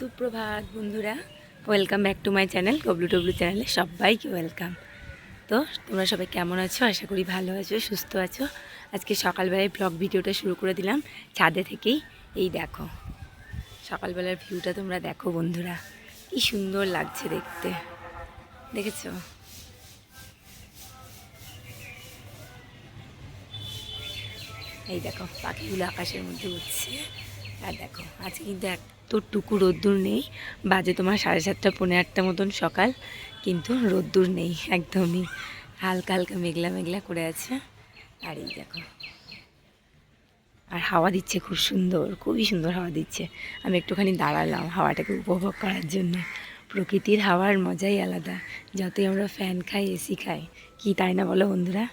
সুপ্রভাত বন্ধুরা, welcome back to my channel W চ্যানেলে সবাইকে ওয়েলকাম। তো তোমরা সবাই কেমন আছো? আশা করি ভালো আছো, সুস্থ আছো। আজকে সকালবেলায় ব্লগ ভিডিওটা শুরু করে দিলাম ছাদে থেকেই। এই দেখো সকালবেলার ভিউটা তোমরা দেখো বন্ধুরা, কি সুন্দর লাগছে দেখতে, দেখেছো? এই দেখো পাখিগুলো আকাশের মধ্যে উঠছে। আর দেখো আজকে কিন্তু এতটুকু রোদ্দুর নেই, বাজে তোমার 7:30 পৌনে 8টা মতন সকাল, কিন্তু রোদ্দুর নেই একদমই, হালকা হালকা মেঘলা মেঘলা করে আছে। আর এই দেখো, আর হাওয়া দিচ্ছে খুব সুন্দর, খুবই সুন্দর হাওয়া দিচ্ছে। আমি একটুখানি দাঁড়ালাম হাওয়াটাকে উপভোগ করার জন্য। প্রকৃতির হাওয়ার মজাই আলাদা, যতই আমরা ফ্যান খাই, এসি খাই, কি তাই না বলো বন্ধুরা?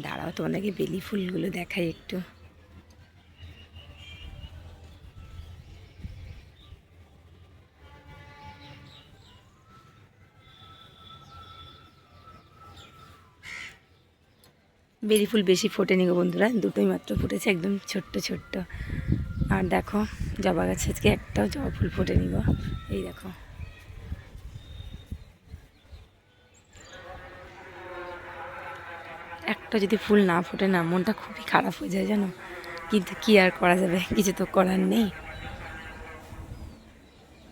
দাঁড়াও তোমাদেরকে বেলি ফুলগুলো দেখাই একটু। বেলি ফুল বেশি ফোটেনি গো বন্ধুরা, দুটোই মাত্র ফুটেছে, একদম ছোট্ট ছোট্ট। আর দেখো জবা গাছ আজকে একটাও জবা ফুল ফোটেনি গো। এই দেখো, একটা যদি ফুল না ফোটে না, মনটা খুবই খারাপ হয়ে যায় জানো, কিন্তু কি আর করা যাবে, কিছু তো করার নেই।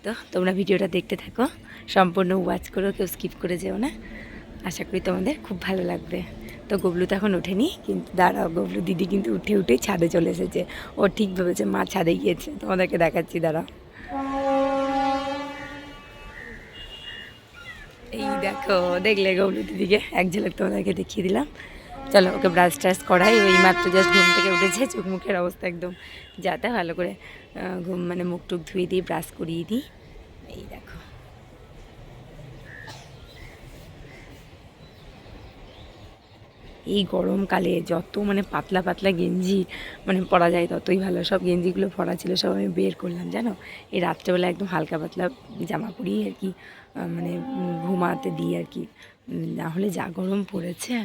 তো তোমরা ভিডিওটা দেখতে থাকো, সম্পূর্ণ ওয়াচ করো, কেউ স্কিপ করে যেও না। আশা করি তোমাদের খুব ভালো লাগবে। তো গবলু তো এখন ওঠেনি, কিন্তু দাঁড়াও, গবলু দিদি কিন্তু উঠে উঠেই ছাদে চলে এসেছে। ও ঠিক ভেবেছে মা ছাদে গিয়েছে, তোমাদেরকে দেখাচ্ছি, দাঁড়াও। এই দেখো, দেখলে গবলু দিদিকে এক ঝলক তোমাদেরকে দেখিয়ে দিলাম। চলো ওকে ব্রাশ ট্রাশ করাই, ওই মাত্র জাস্ট ঘুম থেকে উঠেছে, চোখ মুখের অবস্থা একদম যাতে, ভালো করে ঘুম মানে মুখ টুক ধুয়ে দিই, ব্রাশ করিয়ে দিই। এই দেখো, এই গরমকালে যত মানে পাতলা পাতলা গেঞ্জি মানে পরা যায় ততই ভালো। সব গেঞ্জিগুলো পরা ছিল, সব আমি বের করলাম জানো। এই রাত্রেবেলা একদম হালকা পাতলা জামা পরি আর কি, মানে ঘুমাতে দিই আর কি, না হলে যা গরম পড়েছে।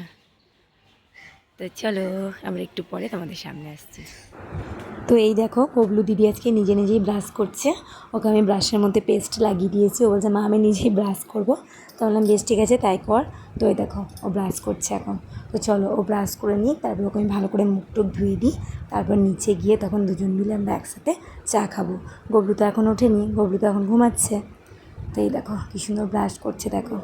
তো চলো আমরা একটু পরে তোমাদের সামনে আসছি। তো এই দেখো কবলু দিদি আজকে নিজে নিজেই ব্রাশ করছে। ওকে আমি ব্রাশের মধ্যে পেস্ট লাগিয়ে দিয়েছি, ও বলছে মা আমি নিজেই ব্রাশ করবো। তো বললাম বেশ ঠিক আছে তাই কর। তো এই দেখো ও ব্রাশ করছে এখন। তো চলো ও ব্রাশ করে নিই, তারপর ওকে আমি ভালো করে মুখ টুক ধুয়ে দিই। তারপর নিচে গিয়ে তখন দুজন মিলে আমরা একসাথে চা খাবো। গবলু তো এখন ওঠেনি, গবলু তো এখন ঘুমাচ্ছে। তো এই দেখো কী সুন্দর ব্রাশ করছে দেখো।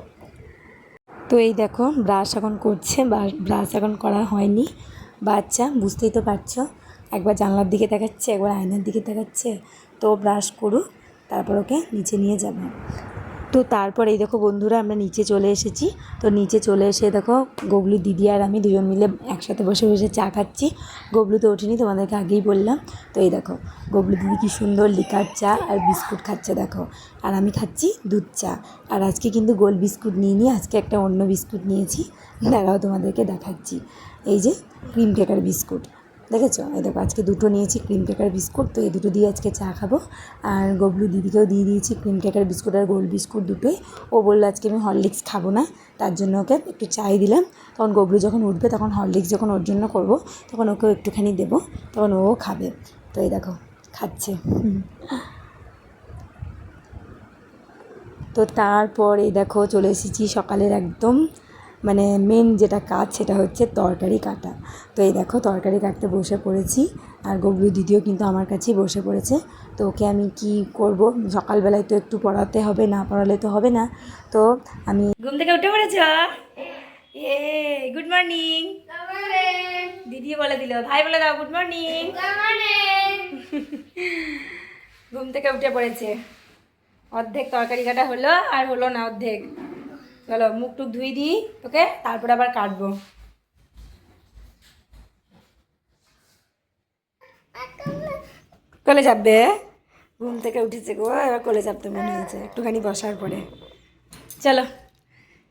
তো এই দেখো ব্রাশ এখন করছে, ব্রাশ এখন করা হয়নি। বাচ্চা বুঝতেই তো পারছো, একবার জানলার দিকে তাকাচ্ছে, একবার আয়নার দিকে তাকাচ্ছে। তো ব্রাশ করুক, তারপর ওকে নিচে নিয়ে যাবো। তো তারপর এই দেখো বন্ধুরা আমরা নিচে চলে এসেছি। তো নিচে চলে এসে দেখো গবলু দিদি আর আমি দুজন মিলে একসাথে বসে বসে চা খাচ্ছি। গবলু তো ওঠেনি, তোমাদেরকে আগেই বললাম। তো এই দেখো গবলু দিদি কি সুন্দর লিকার চা আর বিস্কুট খাচ্ছে দেখো, আর আমি খাচ্ছি দুধ চা। আর আজকে কিন্তু গোল বিস্কুট নিইনি, আজকে একটা অন্য বিস্কুট নিয়েছি, দাঁড়াও তোমাদেরকে দেখাচ্ছি। এই যে ক্রিম কেকার বিস্কুট, দেখেছো? এই দেখো আজকে দুটো নিয়েছি ক্রিম কেকার বিস্কুট। তো এই দুটো দিয়ে আজকে চা খাবো। আর গবলু দিদিকেও দিয়ে দিয়েছি ক্রিম কেকার বিস্কুট আর গোল বিস্কুট দুটোই। ও বললো আজকে আমি হরলিক্স খাবো না, তার জন্য ওকে একটু চাই দিলাম। তখন গবলু যখন উঠবে, তখন হরলিক্স যখন ওর জন্য করবো, তখন ওকেও একটুখানি দেবো, তখন ও খাবে। তো এই দেখো খাচ্ছে। তো তারপর এই দেখো চলে এসেছি সকালের একদম মানে মেন যেটা কাজ, সেটা হচ্ছে তরকারি কাটা। তো এই দেখো তরকারি কাটতে বসে পড়েছি, আর গবলু দিদিও কিন্তু আমার কাছেই বসে পড়েছে। তো ওকে আমি কি করব, সকালবেলায় তো একটু পড়াতে হবে, না পড়ালে তো হবে না। তো আমি ঘুম থেকে উঠে পড়েছ, এ গুড মর্নিং দিদি বলে দিল, ভাই বলে দাও গুড মর্নিং। ঘুম থেকে উঠে পড়েছে, অর্ধেক তরকারি কাটা হলো, আর হলো না অর্ধেক। চলো মুখ টুক ধুই দিই তোকে, তারপরে আবার কাটবো। কোলে চাপবে, ঘুম থেকে উঠেছে গো, এবার কোলে চাপতে মনে হয়েছে একটুখানি বসার পরে। চলো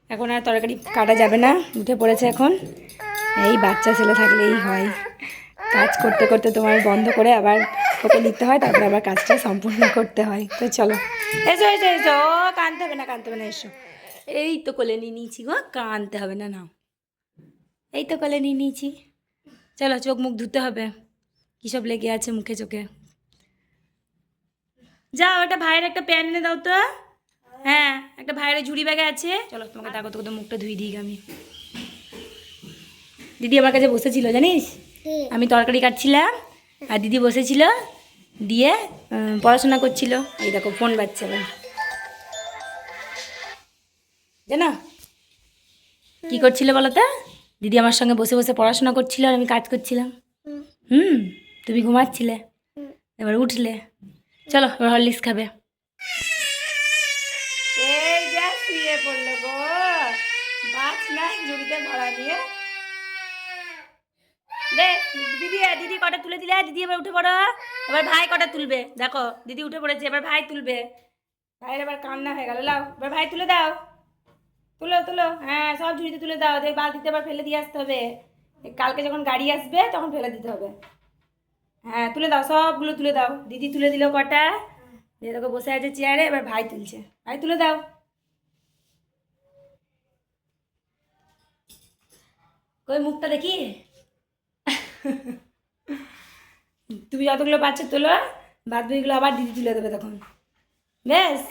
এখন আর তরকারি কাটা যাবে না, উঠে পড়েছে এখন। এই বাচ্চা ছেলে থাকলেই হয়, কাজ করতে করতে তোমার বন্ধ করে আবার ওকে নিতে হয়, তারপরে আবার কাজটা সম্পূর্ণ করতে হয়। তো চলো এসো এসো এসো, কানতে হবে না কানতে হবে না, এসো। এই তো কোলে নিয়ে নিয়েছি গো, কানতে হবে না, নাও এই তো কোলে নিয়ে নিয়েছি। চলো চোখ মুখ ধুতে হবে। কী সব লেগে আছে মুখে চোখে। যাও একটা ভাইয়ের একটা প্যান এনে দাও তো। হ্যাঁ একটা ভাইয়ের ঝুড়ি ব্যাগে আছে। চলো তোমাকে দেখো তোকে তো মুখটা ধুই দিই আমি। দিদি আমার কাছে বসেছিল জানিস, আমি তরকারি কাটছিলাম আর দিদি বসেছিল দিয়ে পড়াশোনা করছিল। এই দেখো ফোন বাজছে আবার, জানো কি করছিল বলো তো? দিদি আমার সঙ্গে বসে বসে পড়াশোনা করছিল আর আমি কাজ করছিলাম। তুমি ঘুমাচ্ছিলে, এবার উঠলে। চলো এবার হরলিক্স খাবে। এই যা শুয়ে পড়লো গো, বাস নাই ঝুড়িতে ভরা দিয়ে। দিদি দিদি কটা তুলে দিলে, দিদি এবার উঠে পড়ো। এবার ভাই কটা তুলবে, দেখো দিদি উঠে পড়েছে, এবার ভাই তুলবে। ভাইয়ের এবার কান্না হয়ে গেল, লাও এবার ভাই তুলে দাও। তুলো তুলো, হ্যাঁ সব ঝুড়িতে তুলে দাও, দেখ বালতিতে আবার ফেলে দিয়ে আসতে হবে, কালকে যখন গাড়ি আসবে তখন ফেলে দিতে হবে। হ্যাঁ তুলে দাও, সবগুলো তুলে দাও। দিদি তুলে দিল কটা, দিয়ে দেখো বসে আছে চেয়ারে, এবার ভাই তুলছে। ভাই তুলে দাও। কই মুখটা দেখি। তুমি যতগুলো পাচ্ছ তোলো, বাদ বাকিগুলো আবার দিদি তুলে দেবে তখন। বেশ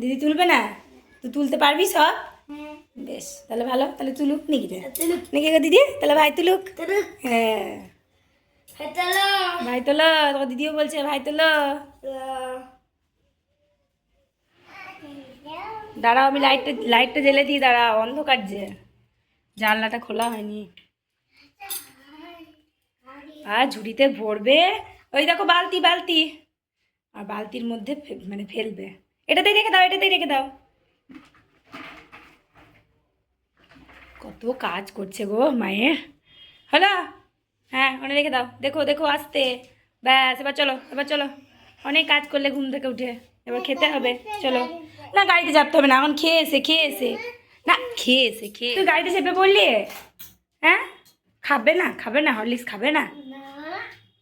দিদি তুলবে না, তুই তুলতে পারবি সব? বেশ তাহলে ভালো, তাহলে তুলুক নাকি রে, নাকি গো দিদি, তাহলে ভাই তুলুক। হ্যাঁ ভাই তোলো, তোমার দিদিও বলছে ভাই তোলো। দাঁড়াও আমি লাইটটা জ্বেলে দিই, দাঁড়াও অন্ধকার যে, জানলাটা খোলা হয়নি। আর ঝুড়িতে ভরবে, ওই দেখো বালতি বালতি, আর বালতির মধ্যে মানে ফেলবে। এটাতেই রেখে দাও, এটাতেই রেখে দাও। কত কাজ করছে গো মায়ের, হলো? হ্যাঁ ওখানে রেখে দাও, দেখো দেখো আসতে। ব্যাস এবার চলো, এবার চলো, অনেক কাজ করলে ঘুম থেকে উঠে, এবার খেতে হবে। চলো না গাড়িতে চাপতে হবে না, এখন খেয়ে এসে না, খেয়ে তুই গাড়িতে চেপে পড়লি? হ্যাঁ খাবে না হরলিক্স খাবে না,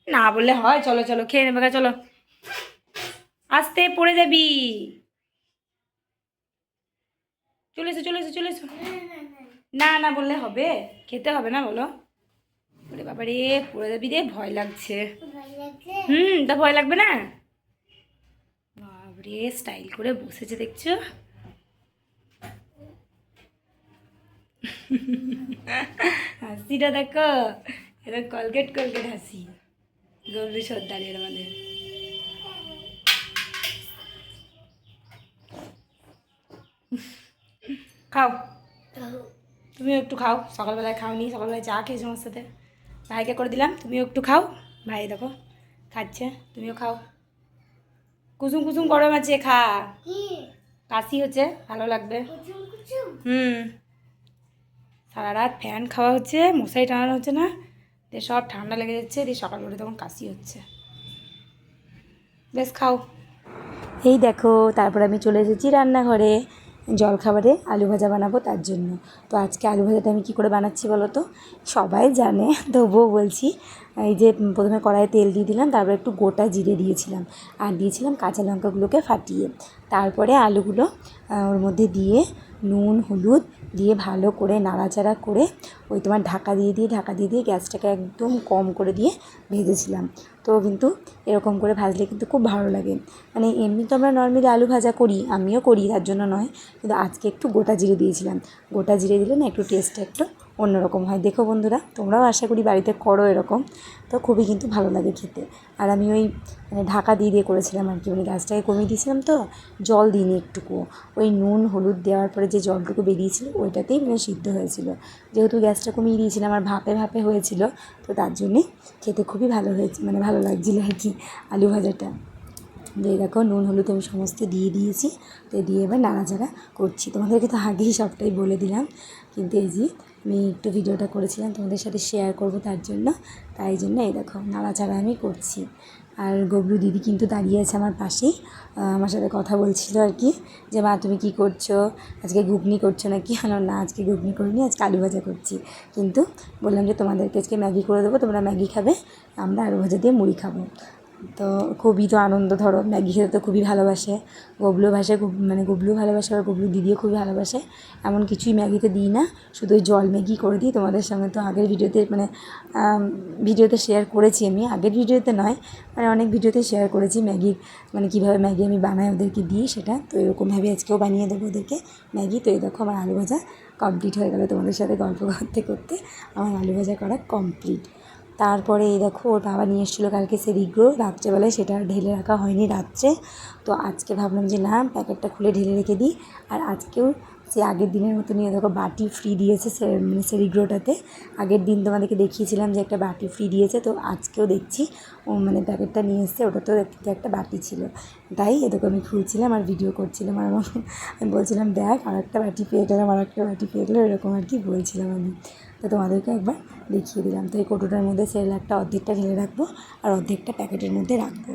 না বললে হয়। চলো চলো খেয়ে নেবে, চলো আসতে পড়ে যাবি। চলে এসো। না না বললে হবে, খেতে হবে না বলো। বলে বাবা রে পড়ে যাবি রে, ভয় লাগছে। তা ভয় লাগবে না? বাবরে স্টাইল করে বসেছে দেখছো। হাসিটা দেখো, এটা কলগেট হাসি, গৌরী সর্দারের আমাদের। খাও তুমিও একটু খাও, সকালবেলায় খাওনি, সকালবেলায় চা খেয়েছো আমার সাথে, ভাইকে করে দিলাম, তুমিও একটু খাও। ভাই দেখো খাচ্ছে, তুমিও খাও। কুসুম কুসুম গরম আছে, খা, কাশি হচ্ছে, ভালো লাগবে। সারা রাত ফ্যান খাওয়া হচ্ছে, মশারি টানানো হচ্ছে না, দিয়ে সব ঠান্ডা লেগে যাচ্ছে, দিয়ে সকাল করে তখন কাশি হচ্ছে। বেশ খাও। এই দেখো তারপর আমি চলে এসেছি রান্নাঘরে, জলখাবারে আলু ভাজা বানাবো তার জন্য। তো আজকে আলু ভাজাটা আমি কী করে বানাচ্ছি বলো তো, সবাই জানে তবুও বলছি। এই যে প্রথমে কড়াইয়ে তেল দিয়ে দিলাম, তারপর একটু গোটা জিরে দিয়েছিলাম, আর দিয়েছিলাম কাঁচা লঙ্কাগুলোকে ফাটিয়ে, তারপরে আলুগুলো ওর মধ্যে দিয়ে নুন হলুদ দিয়ে ভালো করে নাড়াচাড়া করে ওই তোমার ঢাকা দিয়ে গ্যাসটাকে একদম কম করে দিয়ে ভেজেছিলাম। তো কিন্তু এরকম করে ভাজলে কিন্তু খুব ভালো লাগে। মানে এমনি তো আমরা নর্মালি আলু ভাজা করি, আমিও করি, তার জন্য নয়, কিন্তু আজকে একটু গোটা জিরে দিয়েছিলাম। গোটা জিরে দিলে না একটু টেস্টটা একটু অন্যরকম হয়। দেখো বন্ধুরা তোমরাও আশা করি বাড়িতে করো এরকম, তো খুবই কিন্তু ভালো লাগে খেতে। আর আমি ওই মানে ঢাকা দিয়ে করেছিলাম আর কি, মানে গ্যাসটাকে কমিয়ে দিয়েছিলাম, তো জল দিইনি একটুকু, ওই নুন হলুদ দেওয়ার পরে যে জলটুকু বেরিয়েছিল ওইটাতেই মানে সিদ্ধ হয়েছিল। যেহেতু গ্যাসটা কমিয়ে দিয়েছিলাম আর ভাপে হয়েছিল, তো তার জন্যে খেতে খুবই ভালো হয়েছে, মানে ভালো লাগছিলো আর কি আলু ভাজাটা। দিয়ে দেখো নুন হলুদ আমি সমস্ত দিয়ে দিয়েছি, তো দিয়ে এবার নাড়াচাড়া করছি। তোমাদেরকে তো আগেই সবটাই বলে দিলাম, কিন্তু এই যে আমি একটু ভিডিওটা করেছিলাম তোমাদের সাথে শেয়ার করব তার জন্য, তাই জন্য এই দেখো নাড়াচাড়া আমি করছি। আর গবলু দিদি কিন্তু দাঁড়িয়ে আছে আমার পাশেই, আমার সাথে কথা বলছিল আর কি, যে মা তুমি কী করছো, আজকে ঘুগনি করছো নাকি? না আজকে ঘুগনি করিনি, আজকে আলু ভাজা করছি। কিন্তু বললাম যে তোমাদেরকে আজকে ম্যাগি করে দেবো, তোমরা ম্যাগি খাবে, আমরা আলু ভাজা দিয়ে মুড়ি খাবো। তো খুবই তো আনন্দ, ধরো ম্যাগি খেতে তো খুবই ভালোবাসে, গবলু ভাসে খুব, মানে গবলু ভালোবাসে আর গবলু দিদিও খুবই ভালোবাসে। এমন কিছুই ম্যাগিতে দিই না, শুধু ওই জল ম্যাগি করে দিই। তোমাদের সঙ্গে তো আগের ভিডিওতে মানে ভিডিওতে শেয়ার করেছি, আমি আগের ভিডিওতে নয় মানে অনেক ভিডিওতে শেয়ার করেছি ম্যাগির মানে কীভাবে ম্যাগি আমি বানাই ওদেরকে দিই সেটা। তো এরকমভাবে আজকেও বানিয়ে দেবো ওদেরকে ম্যাগি। তো এই দেখো আমার আলু ভাজা কমপ্লিট হয়ে গেলো, তোমাদের সাথে গল্প করতে করতে আমার আলু ভাজা করা কমপ্লিট। তারপরে এই দেখো ওর বাবা নিয়ে এসেছিলো কালকে সেরিগ্রো, রাত্রেবেলায় সেটা আর ঢেলে রাখা হয়নি রাত্রে। তো আজকে ভাবলাম যে না, প্যাকেটটা খুলে ঢেলে রেখে দিই। আর আজকেও সে আগের দিনের মতো নিয়ে দেখো বাটি ফ্রি দিয়েছে মানে সেরিগ্রোটাতে। আগের দিন তোমাদেরকে দেখিয়েছিলাম যে একটা বাটি ফ্রি দিয়েছে, তো আজকেও দেখছি ও মানে প্যাকেটটা নিয়ে এসছে, ওটা তো একটা বাটি ছিল। তাই এদেরকে আমি খুলছিলাম আর ভিডিও করছিলাম, আর আমি বলছিলাম দেখ আর একটা বাটি পেয়ে গেলাম, আর একটা বাটি পেয়ে গেলো, এরকম আর কি বলছিলাম আমি। তো তোমাদেরকে একবার দেখিয়ে দিলাম। তো এই কৌটোটার মধ্যে সেরেলাকটা অর্ধেকটা ঢেলে রাখবো আর অর্ধেকটা প্যাকেটের মধ্যে রাখবো।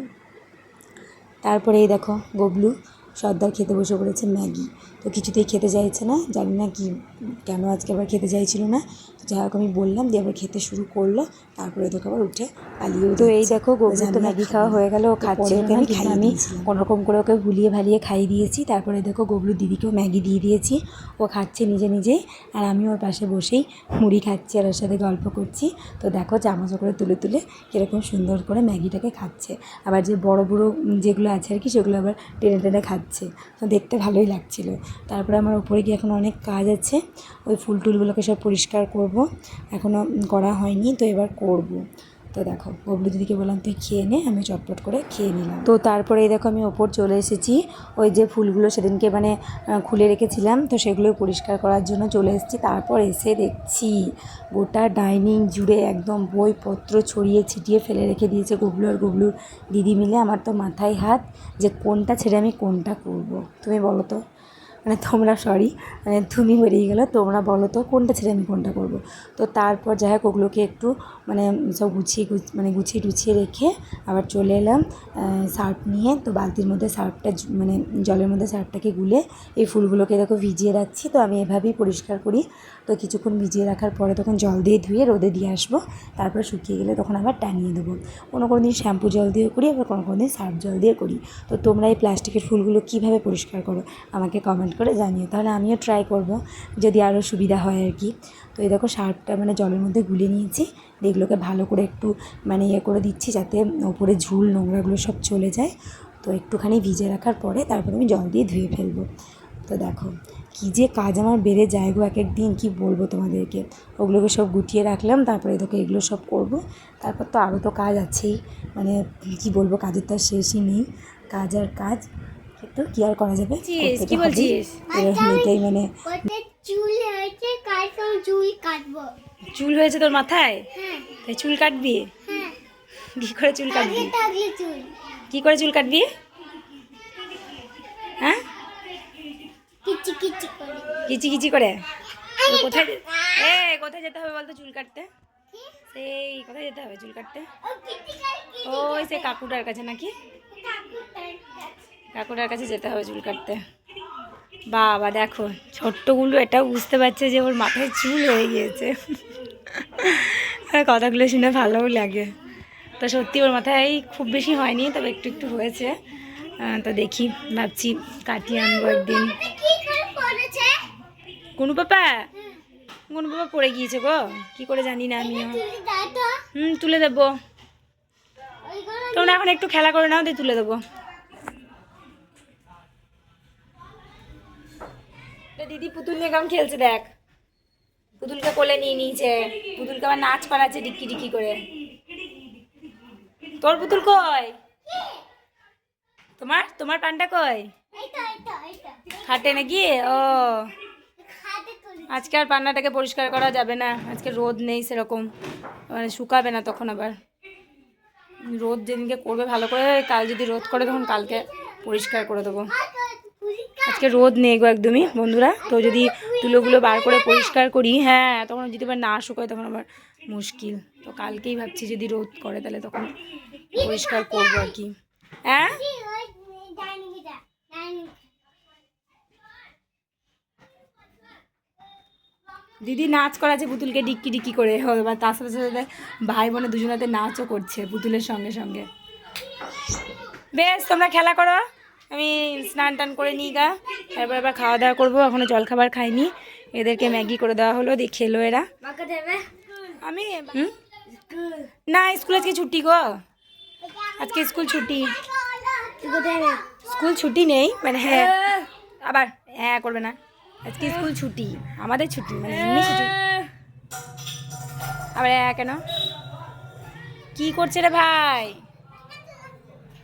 তারপরে এই দেখো গবলু সর্দার খেতে বসে পড়েছে ম্যাগি। তো কিছুতেই খেতে চাইছে না, জানি না কি কেন আজকে আবার খেতে চাইছিল না। যাই হোক আমি বললাম দিয়ে আবার খেতে শুরু করলো, তারপরে দেখো আবার উঠে পালিয়েও। তো এই দেখো গবলু তো ম্যাগি খাওয়া হয়ে গেল, ও খাচ্ছে, আমি কোনোরকম করে ওকে ভুলিয়ে ভালিয়ে খাইয়ে দিয়েছি। তারপরে দেখো গবলু দিদিকেও ম্যাগি দিয়ে দিয়েছি, ও খাচ্ছে নিজে নিজেই, আর আমি ওর পাশে বসেই মুড়ি খাচ্ছি আর ওর সাথে গল্প করছি। তো দেখো চামচ করে তুলে তুলে কীরকম সুন্দর করে ম্যাগিটাকে খাচ্ছে। আবার যে বড় বড়ো যেগুলো আছে আর কি সেগুলো আবার টেনে টেনে খাচ্ছে, তো দেখতে ভালোই লাগছিলো। তারপরে আমার উপরে গিয়ে এখন অনেক কাজ আছে, ওই ফুল টুলগুলোকে সব পরিষ্কার করব, এখনও করা হয়নি, তো এবার করব। তো দেখো ববলু দিদিকে বললাম তুই খেয়ে নে, আমি চটপট করে খেয়ে নিলাম। তো তারপরে দেখো আমি ওপর চলে এসেছি, ওই যে ফুলগুলো সেদিনকে মানে খুলে রেখেছিলাম, তো সেগুলো পরিষ্কার করার জন্য চলে এসেছি। তারপর এসে দেখছি গোটা ডাইনিং জুড়ে একদম বইপত্র ছড়িয়ে ছিটিয়ে ফেলে রেখে দিয়েছে গবলু আর গবলুর দিদি মিলে। আমার তো মাথায় হাত যে কোনটা ছেড়ে আমি কোনটা করব, তুমি বলো তো। মানে তোমরা মানে তুমি বেরিয়ে গেলো, তোমরা বলো তো কোনটা ছেড়ে আমি কোনটা করব। তো তারপর যাই হোক ওগুলোকে একটু মানে সব গুছিয়ে টুছিয়ে রেখে আবার চলে এলাম সার্ফ নিয়ে। তো বালতির মধ্যে সার্ফটা মানে জলের মধ্যে সার্ফটাকে গুলে এই ফুলগুলোকে দেখো ভিজিয়ে রাখছি। তো আমি এভাবেই পরিষ্কার করি। তো কিছুক্ষণ ভিজিয়ে রাখার পরে তখন জল দিয়ে ধুয়ে রোদে দিয়ে আসবো, তারপরে শুকিয়ে গেলে তখন আবার টাঙিয়ে দেবো। কোনো দিন শ্যাম্পু জল দিয়ে করি, আবার কোনো দিন সার্ফ জল দিয়ে করি। তো তোমরা এই প্লাস্টিকের ফুলগুলো কীভাবে পরিষ্কার করো আমাকে কমেন্ট করে জানিও, তাহলে আমিও ট্রাই করব যদি আরও সুবিধা হয় আর কি। তো এই দেখো সার্ফটা মানে জলের মধ্যে গুলে নিয়েছি, এগুলোকে ভালো করে একটু মানে করে দিচ্ছি যাতে ওপরে ঝুল নোংরাগুলো সব চলে যায়। তো একটুখানি ভিজে রাখার পরে তারপরে আমি জল দিয়ে ধুয়ে ফেলবো। তো দেখো কী যে কাজ আমার বেড়ে যায় গো এক এক দিন, কী বলবো তোমাদেরকে। ওগুলোকে সব গুটিয়ে রাখলাম, তারপরে দেখো এগুলো সব করব। তারপর তো আরও তো কাজ আছেই, মানে কী বলবো, কাজের তো আর শেষই নেই, কাজ আর কাজ, তো কি আর করা যাবে, কি বলছিস এটাই মানে। চুল হয়েছে, চুল কাটবো। চুল হয়েছে তোর মাথায়? তাই চুল কাটবি? কি করে চুল কাটবি? কি করে চুল কাটবি? হ্যাঁ কিচি কিচি করে। কিচি কিচি করে? কোথায় কোথায় যেতে হবে বলতো চুল কাটতে? সেই কোথায় যেতে হবে চুল কাটতে? ওই সে কাকুটার কাছে নাকি? কাকুটার কাছে যেতে হবে চুল কাটতে। বাবা দেখো ছোট্ট গুলো এটাও বুঝতে পারছে যে ওর মাথায় চুল হয়ে গিয়েছে। কথাগুলো শুনে ভালোও লাগে। তো সত্যি ওর মাথায় খুব বেশি হয়নি, তবে একটু একটু হয়েছে। তো দেখি ভাবছি কাটিয়ে আনবো একদিন। কোন পাপা পড়ে গিয়েছে গো, কি করে জানি না আমিও। তুলে দেবো, তোমরা এখন একটু খেলা করে নাও, দিয়ে তুলে দেবো। দিদি পুতুল নিয়ে কেমন খেলছে দেখ, পুতুলকে কোলে নিয়ে নিয়েছে, পুতুলকে আবার নাচ করাচ্ছে ডিক্কি ডিক্কি করে। তোর পুতুল কই? তোমার পানটা কই? খাটে নাকি? ও আজকে আর পান্নাটাকে পরিষ্কার করা যাবে না, আজকে রোদ নেই সেরকম, মানে শুকাবে না তখন। আবার রোদ যেদিনকে করবে ভালো করে, কাল যদি রোদ করে তখন কালকে পরিষ্কার করে দেবো। আজকে রোদ নেই গো একদমই বন্ধুরা। তো যদি তুলোগুলো বার করে পরিষ্কার করি, হ্যাঁ তখন যদি আবার না শুকোয় তখন আবার মুশকিল। তো কালকেই ভাবছি যদি রোদ করে তাহলে তখন পরিষ্কার করবো আর কি। হ্যাঁ দিদি নাচ করাচ্ছে পুতুলকে ডিক্কি ডিক্কি করে, বা তার সাথে সাথে ভাই বোনে দুজনাতে নাচও করছে পুতুলের সঙ্গে সঙ্গে। বেশ তোমরা খেলা করো, আমি স্নান টান করে নিই গা, তারপর আবার খাওয়া দাওয়া করবো। এখনও জলখাবার খাইনি, এদেরকে ম্যাগি করে দেওয়া হলো, দিয়ে খেলো এরা। আমি না, স্কুল আজকে ছুটি গো, আজকে স্কুল ছুটি। স্কুল ছুটি নেই মানে, হ্যাঁ আবার হ্যাঁ করবে না, আজকে স্কুল ছুটি, আমাদের ছুটি মানে এমনি ছুটি। আবার হ্যাঁ কেন, কি করছে রে ভাই?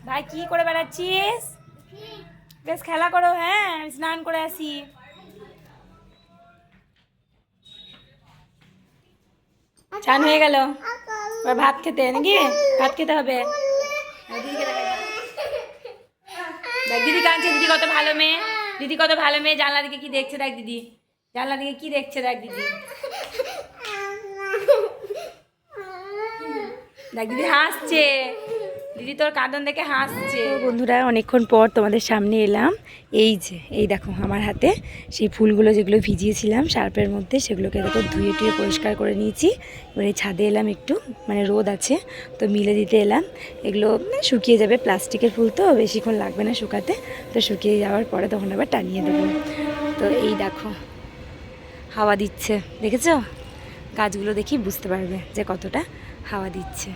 ভাই কি করে বেড়াচ্ছিস? বেশ খেলা করো, হ্যাঁ আমি স্নান করে আসি। চান হয়ে গেল, এবার ভাত খেতে নাকি? ভাত খেতে হবে। দেখ দিদি কাঁদছে, দিদি কত ভালো মেয়ে, দিদি কত ভালো মেয়ে। জানলা দিকে কি দেখছে দেখ দিদি, জানলা দিকে কি দেখছে দেখ দিদি, দেখ দিদি হাসছে, দিদি তোর কাঁদন দেখে হাসছে। বন্ধুরা অনেকক্ষণ পর তোমাদের সামনে এলাম। এই যে এই দেখো আমার হাতে সেই ফুলগুলো যেগুলো ভিজিয়েছিলাম সার্ফের মধ্যে, সেগুলোকে দেখো ধুয়ে টুয়ে পরিষ্কার করে নিয়েছি। এবার এই ছাদে এলাম, একটু মানে রোদ আছে তো মিলে দিতে এলাম। এগুলো শুকিয়ে যাবে, প্লাস্টিকের ফুল তো বেশিক্ষণ লাগবে না শুকাতে, তো শুকিয়ে যাওয়ার পরে তখন আবার টানিয়ে দেবো। তো এই দেখো হাওয়া দিচ্ছে, দেখেছো? গাছগুলো দেখি বুঝতে পারবে যে কতটা হাওয়া দিচ্ছে।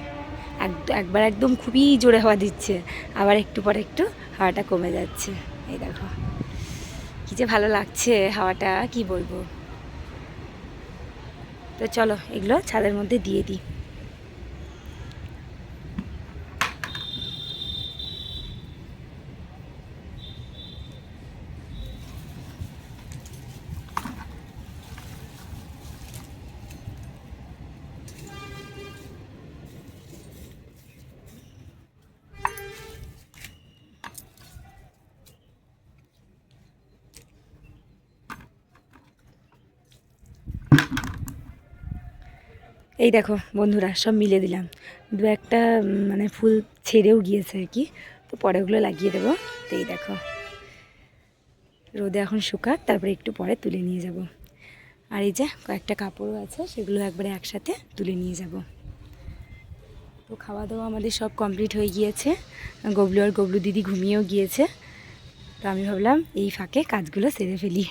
একবার একদম খুবই জোরে হাওয়া দিচ্ছে, আবার একটু পরে একটু হাওয়াটা কমে যাচ্ছে। এই দেখো কি যে ভালো লাগছে হাওয়াটা, কি বলবো। তো চলো এগুলো ছাদের মধ্যে দিয়ে দিই। এই দেখো বন্ধুরা সব মিলে দিলাম, দু একটা মানে ফুল ছেড়েও গিয়েছে আর কি, তো পরে ওগুলো লাগিয়ে দেবো। তো এই দেখো রোদে এখন শুকাক, তারপরে একটু পরে তুলে নিয়ে যাব। আর এই যে কয়েকটা কাপড়ও আছে, সেগুলো একবারে একসাথে তুলে নিয়ে যাব। তো খাওয়া দাওয়া আমাদের সব কমপ্লিট হয়ে গিয়েছে, গবলু আর গবলু দিদি ঘুমিয়েও গিয়েছে। তো আমি ভাবলাম এই ফাঁকে কাজগুলো সেরে ফেলি।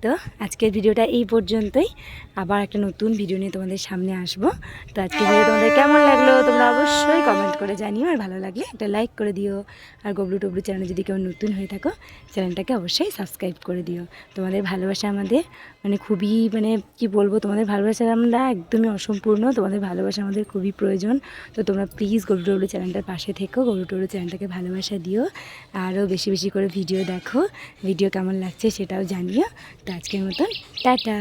তো আজকের ভিডিওটা এই পর্যন্তই, আবার একটা নতুন ভিডিও নিয়ে তোমাদের সামনে আসবো। তো আজকের ভিডিও তোমাদের কেমন লাগলো তোমরা অবশ্যই কমেন্ট করে জানিও, আর ভালো লাগলে একটা লাইক করে দিও। আর গবলু টবলু চ্যানেলে যদি কেউ নতুন হয়ে থাকো, চ্যানেলটাকে অবশ্যই সাবস্ক্রাইব করে দিও। তোমাদের ভালোবাসা আমাদের মানে খুবই মানে কি বলবো, তোমাদের ভালোবাসা আমরা একদমই অসম্পূর্ণ, তোমাদের ভালোবাসা আমাদের খুবই প্রয়োজন। তো তোমরা প্লিজ গবলু টবলু চ্যানেলটার পাশে থেকো, গবলু টবলু চ্যানেলটাকে ভালোবাসা দিও, আরও বেশি বেশি করে ভিডিও দেখো, ভিডিও কেমন লাগছে সেটাও জানিও। তো আজকের মতন টাটা।